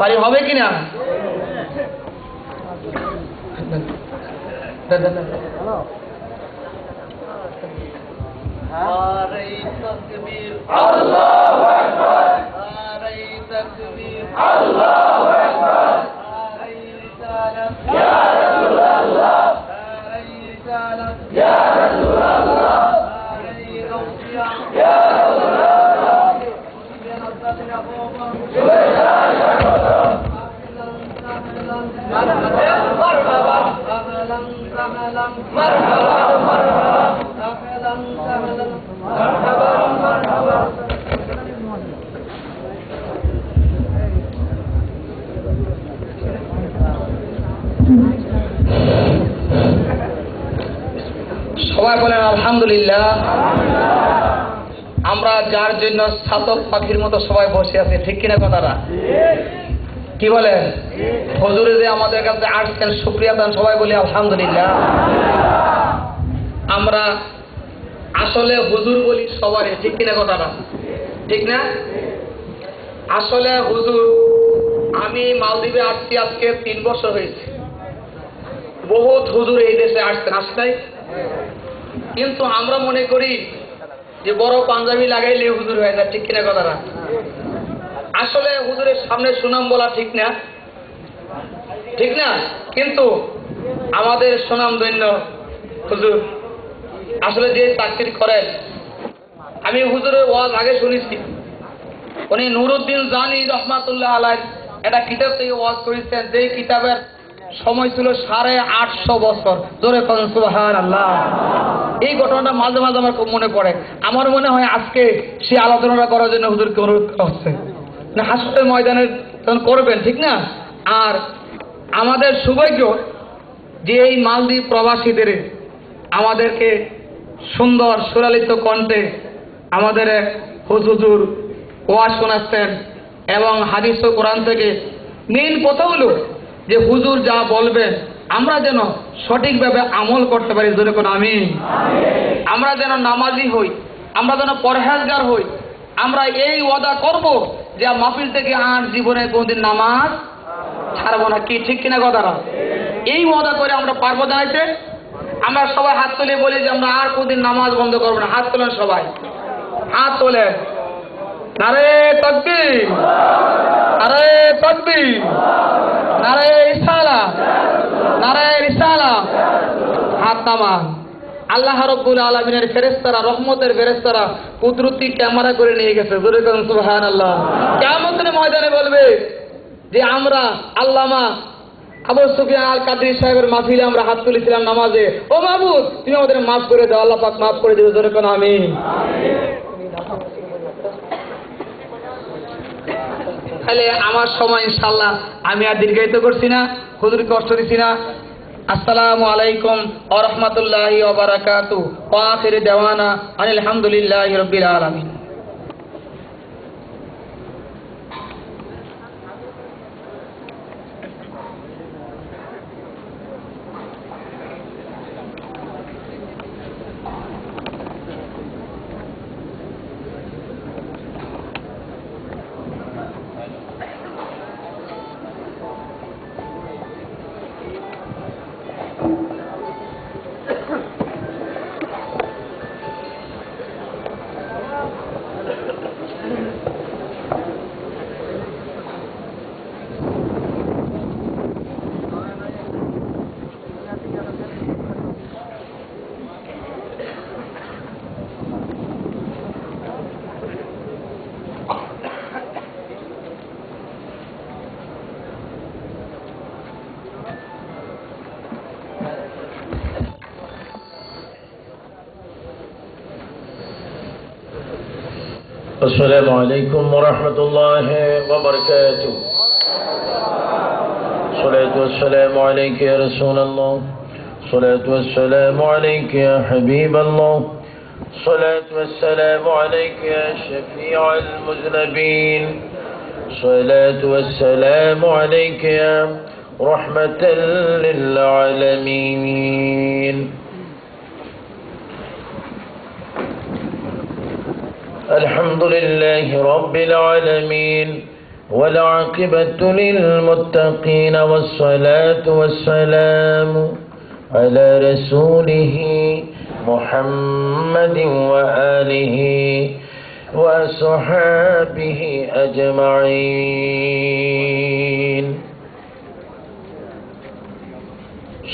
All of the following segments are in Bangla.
পারি হবে কিনা? আল্লাহু আকবার, নারে তাকবীর, আল্লাহু আকবার, নারে রিসালাত, ইয়া রাসূলুল্লাহ, নারে রিসালাত, ইয়া রাসূলুল্লাহ, নারে গাউসিয়া, ইয়া রাসূলুল্লাহ, বিনাতাতিনা কোমা, মারহাবা, আহলান সাহলান, মারহাবা, মারহাবা, আহলান সাহলান, মারহাবা, মারহাবা। সবাই বলেন আলহামদুলিল্লাহ। আমরা যার জন্য ছাতক পাখির মতো সবাই বসে আছি, ঠিক কিনা কথাটা? কি বলেন? হুজুরে যে আমাদের কাছে আসছেন, শুকরিয়া দান, সবাই বলি আলহামদুলিল্লাহ। আমরা আসলে হুজুর বলি সবারই, ঠিক কিনা কথাটা? ঠিক না? আসলে হুজুর, আমি মালদ্বীপে আসছি আজকে 3 বছর হয়েছে। বহুত হুজুর এই দেশে আসছেন, আসতেই, কিন্তু আমরা মনে করি যে বড় পাঞ্জাবি লাগাইলে হুজুর হয়ে যায়, ঠিক কিনা কথাটা? আসলে হুজুরের সামনে সুনাম বলা ঠিক না, ঠিক না? কিন্তু আমাদের সুনাম ধন্য হুজুর আসলে যে চাকরি করেন, আমি হুজুরের ওয়াজ আগে শুনেছি। উনি নুরুদ্দিন জানি রহমাতুল্লাহ আলাইহি একটা কিতাব থেকে ওয়াজ করেছেন, যেই কিতাবের সময় ছিল 850 বছর। জোরে বলেন সুবহানাল্লাহ। এই ঘটনাটা মাঝে মাঝে আমার খুব মনে পড়ে। আমার মনে হয় আজকে সেই আলোচনাটা করার জন্য হুজুরকে অনুরোধ করা হচ্ছে না, হাসপাতাল ময়দানে তখন করবেন, ঠিক না? আর আমাদের সৌভাগ্য যে এই মালদ্বীপ প্রবাসীদের আমাদেরকে সুন্দর সুলালিত কণ্ঠে আমাদের হুজুর ওয়াজ শোনাচ্ছেন এবং হাদিস ও কোরআন থেকে মেইন কথা হলো যে হুজুর যা বলবেন আমরা যেন সঠিকভাবে আমল করতে পারি। জোরে কোন আমিন। আমরা যেন নামাজি হই, আমরা যেন পরহেজগার হই। আমরা এই ওয়াদা করব যে মাহফিল থেকে আর জীবনে কোনদিন নামাজ ছাড়বো না, কি ঠিক কিনা কথাটা? এই ওয়াদা করে আমরা পারবো জানাইতে। আমরা সবাই হাত তুলে বলি যে আমরা আর কোনদিন নামাজ বন্ধ করবো না। হাত তোলেন সবাই, হাত তোলেন। নারে তাকবীর, নারে তাকবীর, নারে রিসালাত, নারে রিসালাত। হাত নামান। আল্লাহ রাব্বুল আলামিনের ফেরেশতারা, রহমতের ফেরেশতারা কুদরতি ক্যামেরা করে নিয়ে গেছে। জোরে বলেন সুবহানাল্লাহ। কিয়ামতের ময়দানে বলবে যে আমরা আল্লামা আবু সুফিয়ান আল কাদরি সাহেবের মাহফিলে আমরা হাত তুলেছিলাম নামাজে, ও মাহবুব তুমি আমাদের মাফ করে দাও, আল্লাহ পাক মাফ করে দিবে। জোরে কোন আমিন। তাহলে আমার সময় ইনশাআল্লাহ আমি আর দীর্ঘায়িত করছি না, হুজুরকে কষ্ট দিচ্ছি না। আসসালামু আলাইকুম ওয়া রাহমাতুল্লাহি ওয়া বারাকাতুহু ওয়া আখিরু দাওয়ানা আনিল হামদুলিল্লাহি রাব্বিল আলামিন। السلام عليكم ورحمة الله وبركاته. الصلاة والسلام عليك يا رسول الله، الصلاة والسلام عليك يا حبيب الله، الصلاة والسلام عليك يا شفيع المذنبين، الصلاة والسلام عليك يا رحمة للعالمين. الحمد لله رب العالمين، والعاقبة للمتقين والصلاة والسلام على رسوله محمد وآله وصحابه أجمعين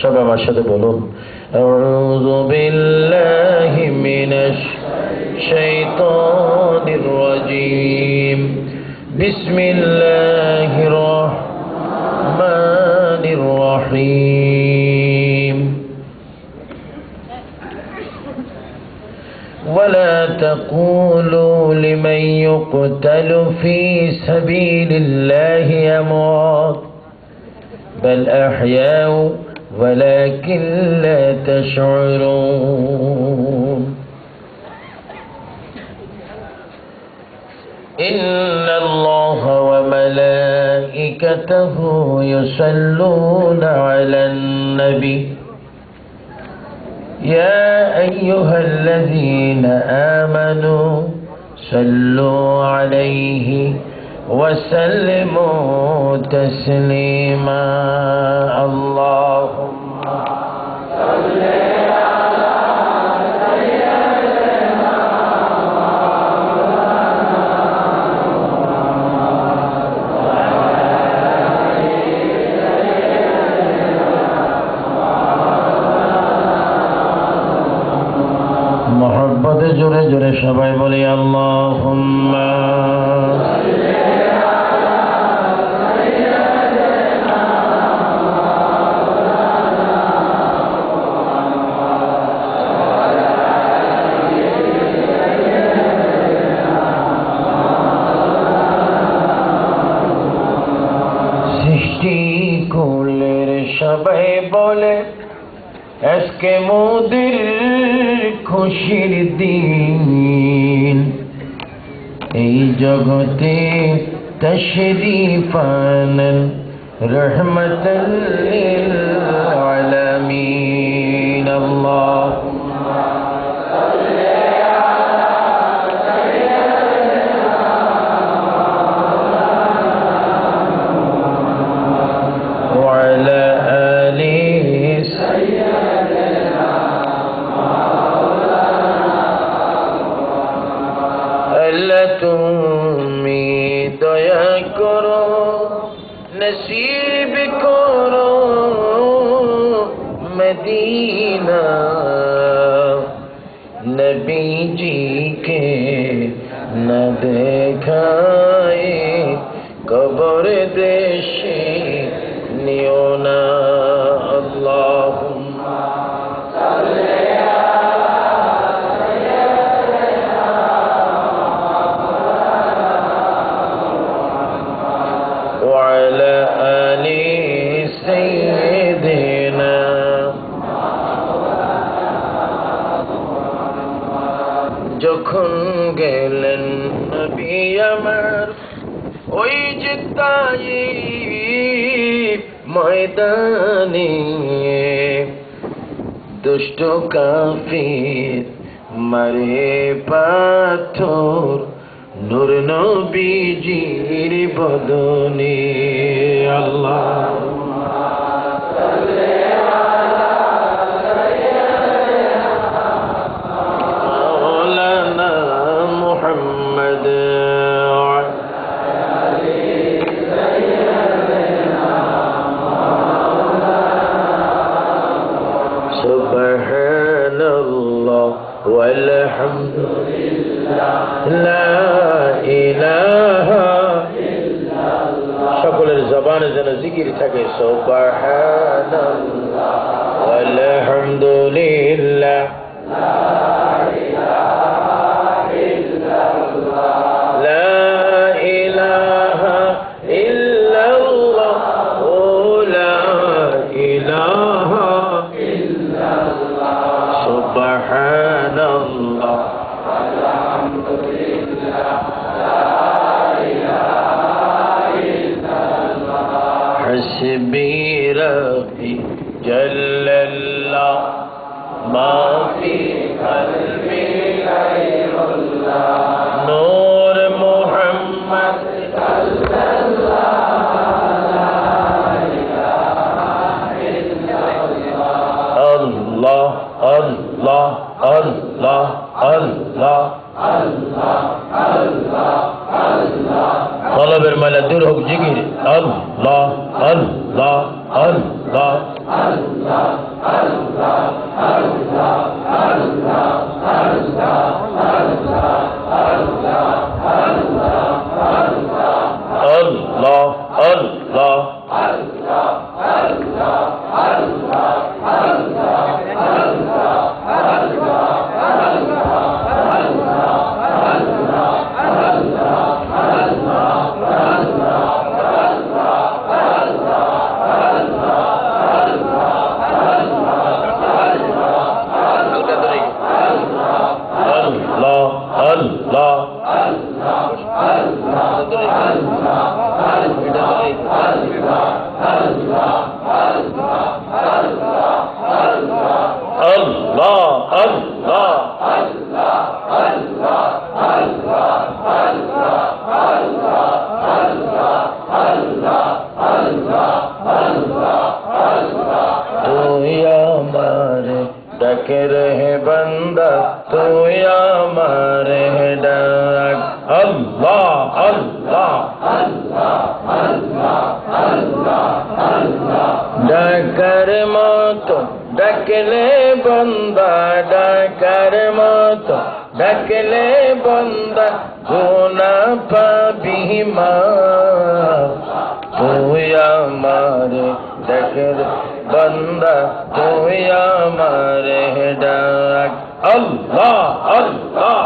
সবাই আমার সাথে বলুন أعوذ بالله من الشيطان الرجيم بسم الله الرحمن الرحيم ولا تقولوا لمن يقتل في سبيل الله أموات بل أحياء ولكن لا تشعرون إن الله وملائكته يصلون على النبي يا أيها الذين آمنوا صلوا عليه وسلموا تسليما اللهم صل মোহাব্বতে জোরে জোরে সবাই বলি আল্লাহুম্মা সৃষ্টি কুলের সবাই বলে আজকে মোদের খুশির দিন এই জগতে তশরীফ আনেন রহমতাল লিল আলামিন আল্লাহুম্মা সাল্লি আলা সাইয়্যিদিনা ওয়া আলা আলি তুমি দয়া করো নসিব করো মদিনা নবীজি কে ন দেখায়ে কবর দেশে নিও না আল্লাহুম্মা সাল্লি وعلى آل سيدنا যখন গেলেন নবী আমার ওই যে তাইফ ময়দানে দুষ্ট কাফির মারে পাথর নূর নবীজির বদনে আল্লাহুম্মা সাল্লি আলা সাইয়্যিদিনা মাওলানা মুহাম্মদ ওয়া আলি সাইয়্যিদিনা সুবহানাল্লাহ ওয়াল হামদুলিল্লাহ লা ইলাহা ইল্লাল্লাহ সকলের জবানে যেন জিকির থাকে সুবহানাল্লাহ ওয়াল হামদুলিল্লাহ লা ইলাহা ইল্লাল্লাহ লা ইলাহা ইল্লাল্লাহ ও লা ইলাহা ইল্লাল্লাহ সুবহানাল্লাহ حسبي ربي جل الله ما في قلبي غير الله نور محمد صلى الله হোক জিকির আল্লাহ আল্লাহ আল্লাহ আল্লাহ আল্লাহ ডাকে রে বান্দা তুই আমার ডাক আল্লাহ আল্লাহ ডাকার মতো ডাকলে বান্দা ডাকার মতো ডাকলে বান্দা গুনা পাবি মা তুই আমার ডাকের বান্দা তুই আমার ডাক আল্লাহ আল্লাহ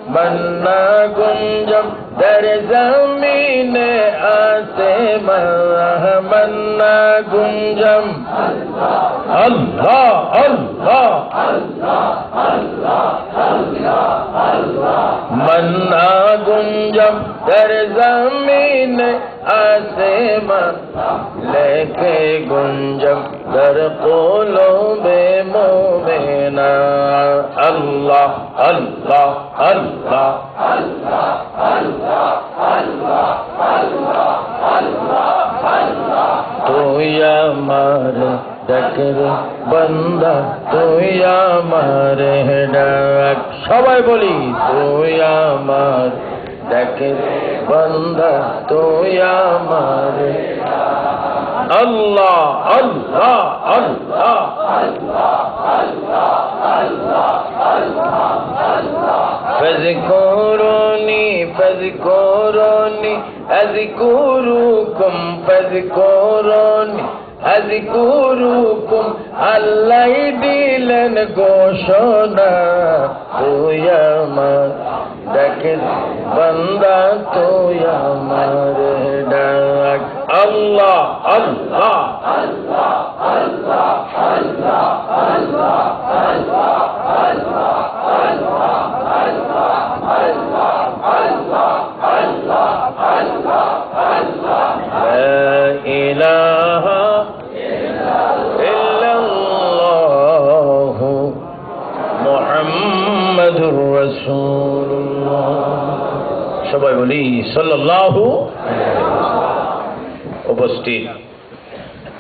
मन्ना गुंजम दर ज़मीने आसमां मन्ना गुंजम अल्लाह अल्लाह मन्ना गुंजम दर ज़मीने आसमां लेके गुंजम दर क़ुलूबे मोमिना अल्लाह अल्लाह अल्लाह তুই আমার ডাকের বান্দা তুই আমার ডাক সবাই বলি তুই আমার ডাকের বান্দা তুই আমার আল্লাহ আল্লাহ আল্লাহ فاذكروني فاذكروني أذكركم فاذكروني أذكركم আল্লাহ দিলেন ঘোষণা তুই আমার ডাকের বান্দা তুই আমার ডাক আল্লাহ আল্লাহ আল্লাহ আল্লাহ আল্লাহ আল্লাহ আল্লাহ আল্লাহ মুহাম্মাদুর রাসূলুল্লাহ সবাই বলি সাল্লাল্লাহু উপস্থিত